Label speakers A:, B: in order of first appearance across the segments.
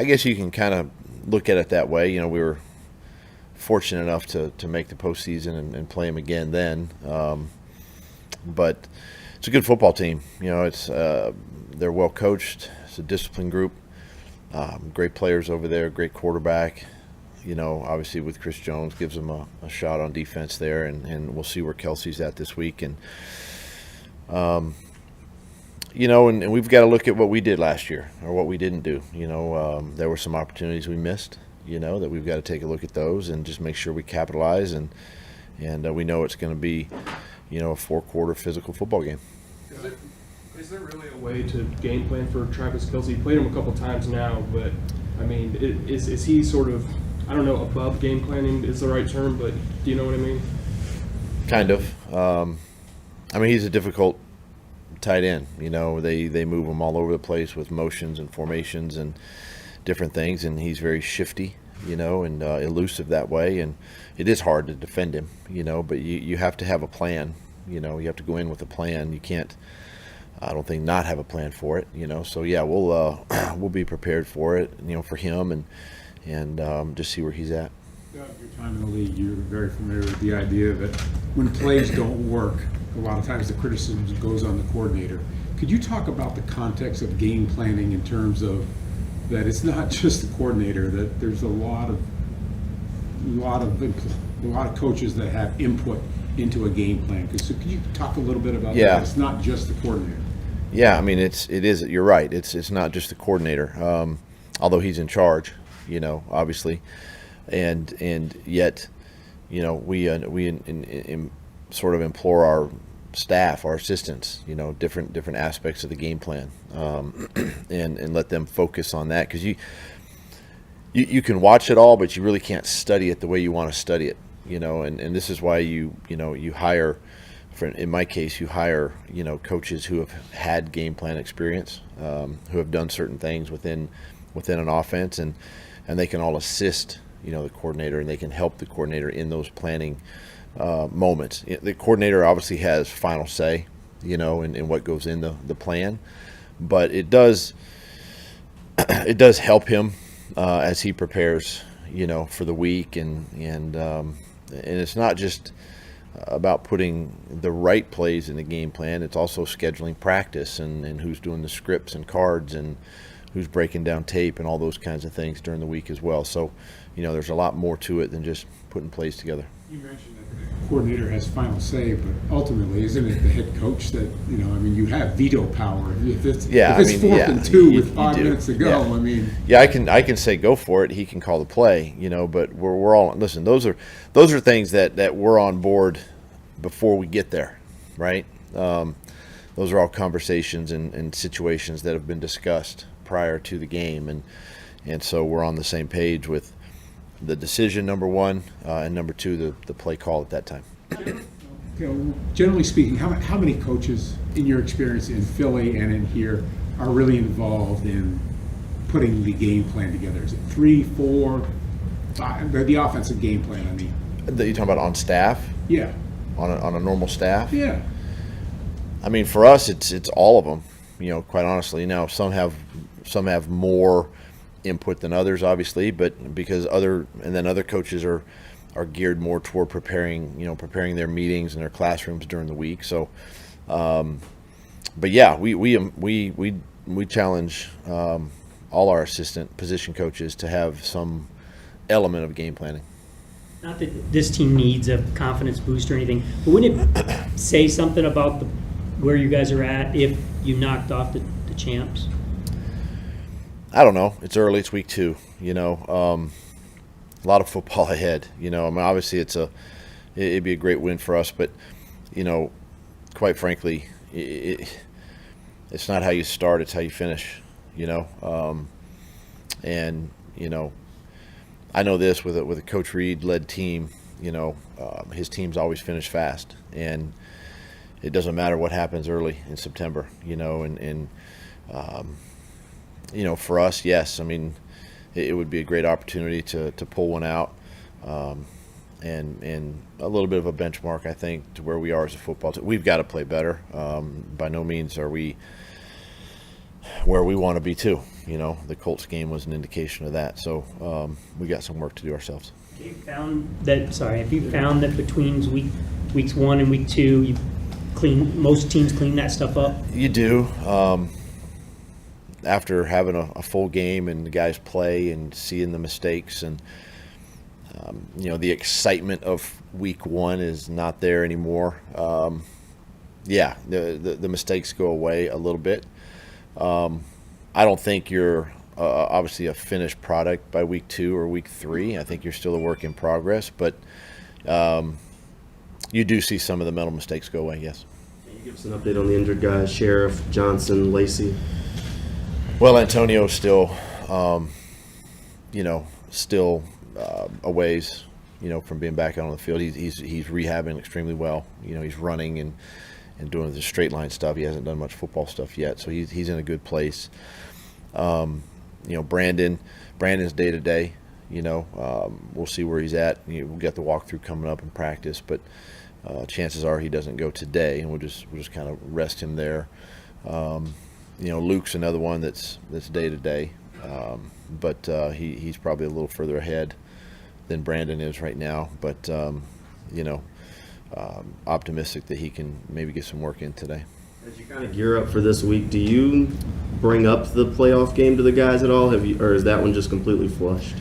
A: I guess you can kind of look at it that way. You know, we were fortunate enough to make the postseason and play them again then. But it's a good football team. You know, they're well coached. It's a disciplined group. Great players over there. Great quarterback. You know, obviously with Chris Jones gives them a shot on defense there, and we'll see where Kelsey's at this week. And you know, and we've got to look at what we did last year or what we didn't do. You know, there were some opportunities we missed. You know, that we've got to take a look at those and just make sure we capitalize. And we know it's going to be, you know, a 4-quarter physical football game.
B: Is there really a way to game plan for Travis Kelce? You played him a couple times now, but I mean, is he sort of, I don't know, above game planning is the right term, but do you know what I mean?
A: Kind of. I mean, he's a difficult tight end. You know, they move him all over the place with motions and formations and different things, and he's very shifty, you know, and elusive that way, and it is hard to defend him, you know, but you have to have a plan. You know, you have to go in with a plan. You can't, I don't think, not have a plan for it, you know. So yeah, we'll be prepared for it, you know, for him, and just see where he's at.
C: Doug, your time in the league, you're very familiar with the idea that when plays don't work, a lot of times the criticism goes on the coordinator. Could you talk about the context of game planning in terms of that it's not just the coordinator, that there's a lot of coaches that have input into a game plan? So could you talk a little bit about that? It's not just the coordinator.
A: Yeah, I mean, it is. You're right. It's not just the coordinator, although he's in charge, you know, obviously, and yet, you know, we sort of implore our staff, our assistants, you know, different aspects of the game plan, and let them focus on that, because you can watch it all, but you really can't study it the way you want to study it, you know, and this is why you hire, in my case, you hire, you know, coaches who have had game plan experience, who have done certain things within an offense, and they can all assist, you know, the coordinator, and they can help the coordinator in those planning moments. The coordinator obviously has final say, you know, in what goes in the plan, but it does help him as he prepares, you know, for the week, and it's not just about putting the right plays in the game plan. It's also scheduling practice and who's doing the scripts and cards and who's breaking down tape and all those kinds of things during the week as well. So, you know, there's a lot more to it than just putting plays together.
C: You mentioned that the coordinator has final say, but ultimately, isn't it the head coach that, you know, I mean, you have veto power. If it's 4th and 2 with 5 minutes to go,
A: yeah.
C: I mean.
A: Yeah, I can say go for it. He can call the play, you know, but we're all, listen, those are things that we're on board before we get there, right? Those are all conversations and situations that have been discussed prior to the game, and so we're on the same page with the decision, number one, and number two, the play call at that time.
C: You know, generally speaking, how many coaches, in your experience in Philly and in here, are really involved in putting the game plan together? Is it 3, 4, 5? The offensive game plan, I mean.
A: That you talking about on staff?
C: Yeah.
A: On a normal staff?
C: Yeah.
A: I mean, for us, it's all of them. You know, quite honestly. Now, some have more input than others, obviously, but because other coaches are geared more toward preparing their meetings and their classrooms during the week. So, but yeah, we challenge all our assistant position coaches to have some element of game planning.
D: Not that this team needs a confidence boost or anything, but wouldn't it say something about where you guys are at if you knocked off the champs?
A: I don't know. It's early. It's week 2. You know, a lot of football ahead. You know, I mean, obviously it'd be a great win for us, but you know, quite frankly, it's not how you start; it's how you finish. You know, and you know, I know this with a Coach Reed led team. You know, his teams always finish fast, and it doesn't matter what happens early in September. You know, and you know, for us, yes, I mean, it would be a great opportunity to pull one out, and a little bit of a benchmark, I think, to where we are as a football team. We've got to play better. By no means are we where we want to be too. You know, the Colts game was an indication of that. So we got some work to do ourselves.
D: Have you found that between weeks 1 and week 2, most teams clean that stuff up?
A: You do. After having a full game and the guys play and seeing the mistakes and the excitement of week 1 is not there anymore. The mistakes go away a little bit. I don't think you're obviously a finished product by week 2 or week 3. I think you're still a work in progress, but you do see some of the mental mistakes go away, yes.
E: Can you give us an update on the injured guys, Sheriff, Johnson, Lacey?
A: Well, Antonio's still, still a ways, from being back out on the field. He's rehabbing extremely well. He's running and doing the straight line stuff. He hasn't done much football stuff yet, so he's in a good place. Brandon's day to day. We'll see where he's at. We'll get the walkthrough coming up in practice, but chances are he doesn't go today, and we'll just kind of rest him there. Luke's another one that's day to day, but he's probably a little further ahead than Brandon is right now. But optimistic that he can maybe get some work in today.
E: As you kind of gear up for this week, do you bring up the playoff game to the guys at all? Or is that one just completely flushed?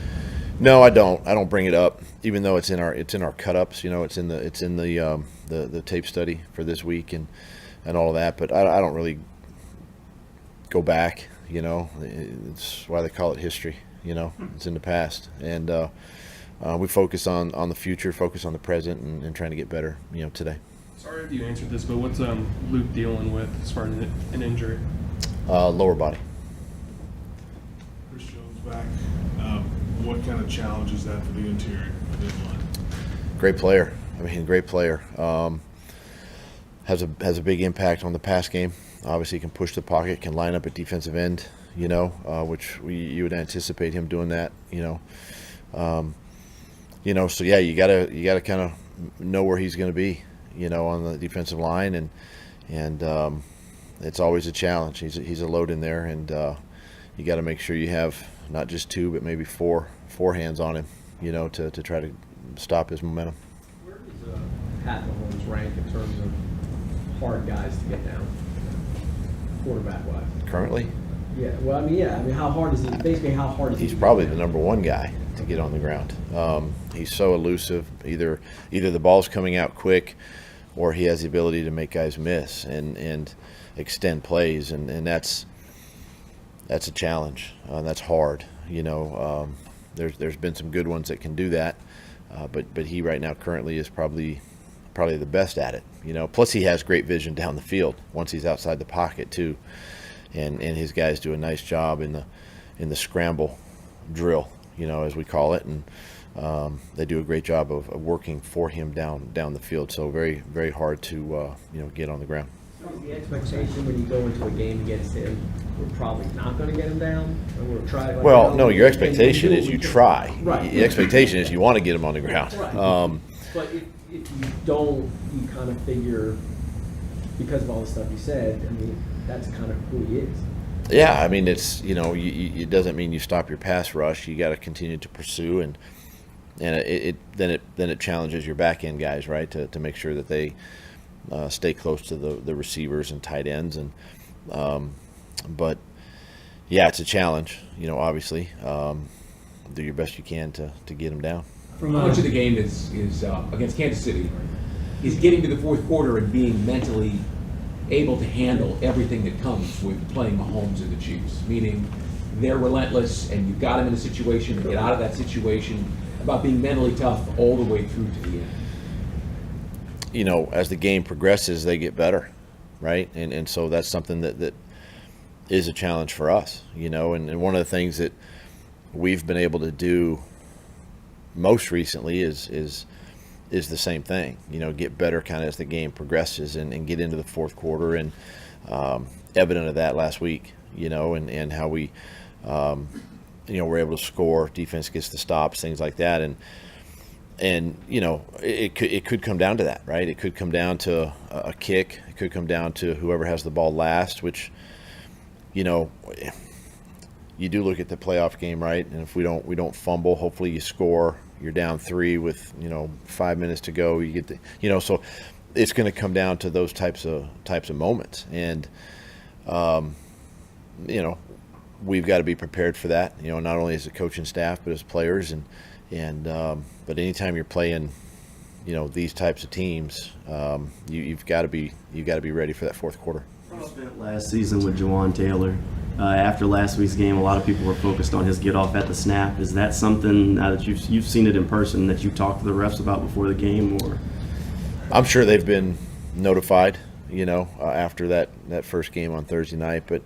A: No, I don't. I don't bring it up, even though it's in our cut-ups. It's in the tape study for this week and all of that. But I don't really go back. It's why they call it history. It's in the past, and we focus on the future, focus on the present, and trying to get better. Today.
B: Sorry if you answered this, but what's Luke dealing with as far as an injury?
A: Lower body.
F: Chris Jones back. What kind of challenge is that for the interior line?
A: Great player. Great player. Has a big impact on the pass game. Obviously, he can push the pocket, can line up at defensive end. Which you would anticipate him doing that. So yeah, you gotta kind of know where he's going to be. On the defensive line, and it's always a challenge. He's a load in there, and you got to make sure you have not just 2 but maybe four hands on him, to try to stop his momentum.
G: Where does Pat Mahomes rank in terms of hard guys to get down, quarterback-wise?
A: Currently,
G: Yeah. Well, how hard is he? Basically, how hard is he?
A: he's probably the number 1 guy to get on the ground. He's so elusive. Either the ball's coming out quick, or he has the ability to make guys miss and extend plays, and that's a challenge. That's hard. There's been some good ones that can do that, but he right now currently is probably the best at it. Plus he has great vision down the field once he's outside the pocket too, and his guys do a nice job in the scramble drill, as we call it, and they do a great job of working for him down the field. So very, very hard to get on the ground.
G: So is the expectation when you go into a game against him, we're probably not going to get him down, and we'll try.
A: No, your expectation is you try.
G: Right.
A: The expectation is you want to get him on the ground.
G: Right. But if you don't, you kind of figure, because of all the stuff you said, that's kind of who he is.
A: Yeah, it's it doesn't mean you stop your pass rush. You got to continue to pursue, and then it challenges your back end guys, right, to make sure that they stay close to the receivers and tight ends, and but yeah, it's a challenge. Obviously, do your best you can to get them down.
H: How much of the game is against Kansas City is getting to the fourth quarter and being mentally able to handle everything that comes with playing Mahomes and the Chiefs, meaning they're relentless and you've got them in a situation to get out of that situation, about being mentally tough all the way through to the end.
A: As the game progresses, they get better, right? And so that's something that is a challenge for us, and one of the things that we've been able to do most recently is the same thing, get better kind of as the game progresses and get into the fourth quarter, and evident of that last week, and how we, we're able to score, defense gets the stops, things like that, and it could come down to that, right? It could come down to a kick, it could come down to whoever has the ball last, which you know, you do look at the playoff game, right? And if we don't fumble, hopefully you score. You're down 3 with 5 minutes to go. You get the so it's going to come down to those types of moments, and we've got to be prepared for that. Not only as a coaching staff but as players, and but anytime you're playing, these types of teams, you've got to be ready for that fourth quarter.
E: You spent last season with Jawan Taylor. After last week's game, a lot of people were focused on his get off at the snap. Is that something, now that you've seen it in person, that you talked to the refs about before the game, or?
A: I'm sure they've been notified, after that first game on Thursday night. But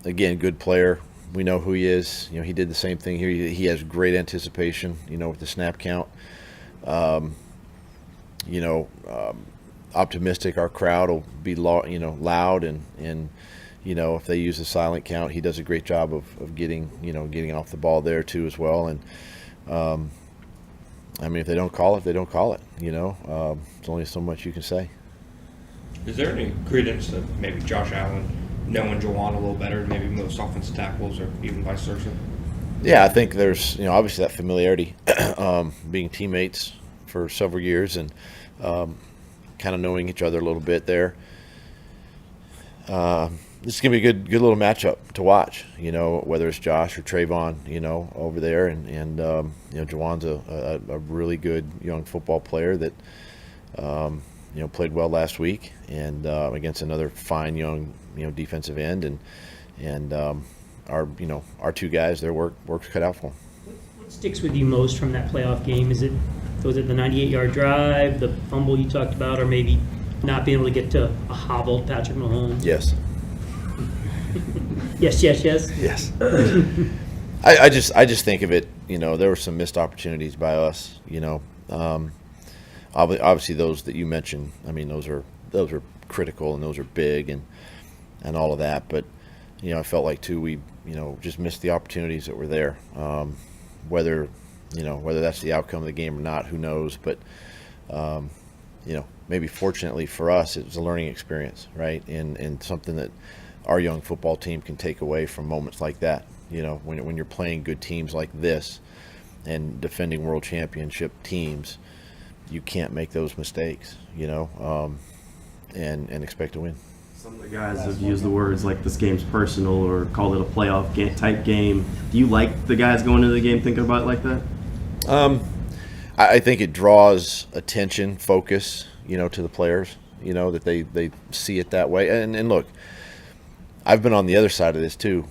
A: again, good player. We know who he is. He did the same thing here. He has great anticipation, with the snap count. Optimistic our crowd will be loud, and if they use the silent count, he does a great job of getting off the ball there too as well. And if they don't call it, they don't call it. It's only so much you can say.
I: Is there any credence to maybe Josh Allen knowing Jawan a little better than maybe most offensive tackles, or even vice versa?
A: Yeah, I think there's obviously that familiarity, being teammates for several years, and kind of knowing each other a little bit there. This is gonna be a good little matchup to watch. Whether it's Josh or Trayvon, over there, and Jawan's a really good young football player that played well last week, and against another fine young defensive end, and our two guys, their work's cut out for them.
D: What sticks with you most from that playoff game? Was it the 98-yard drive, the fumble you talked about, or maybe not being able to get to a hobbled Patrick Mahomes?
A: Yes.
D: Yes.
A: Yes. I just think of it. There were some missed opportunities by us. Obviously those that you mentioned. Those are critical, and those are big, and all of that. But I felt like too we just missed the opportunities that were there. Whether that's the outcome of the game or not, who knows? But maybe fortunately for us, it was a learning experience, right? And something that our young football team can take away from moments like that. When you're playing good teams like this and defending world championship teams, you can't make those mistakes, and expect to win.
E: Some of the guys have used the words like this game's personal, or called it a playoff type game. Do you like the guys going into the game thinking about it like that?
A: I think it draws attention, focus, to the players, that they see it that way. And look, I've been on the other side of this too,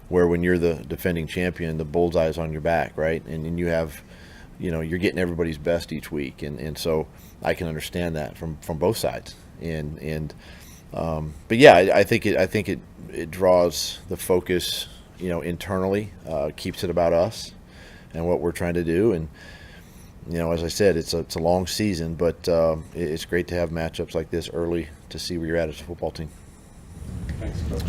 A: where when you're the defending champion, the bullseye is on your back, right? And you have, you're getting everybody's best each week, and so I can understand that from both sides. But yeah, I think it draws the focus, internally, keeps it about us and what we're trying to do. And as I said, it's a long season, but it's great to have matchups like this early to see where you're at as a football team.
C: Thanks, Coach.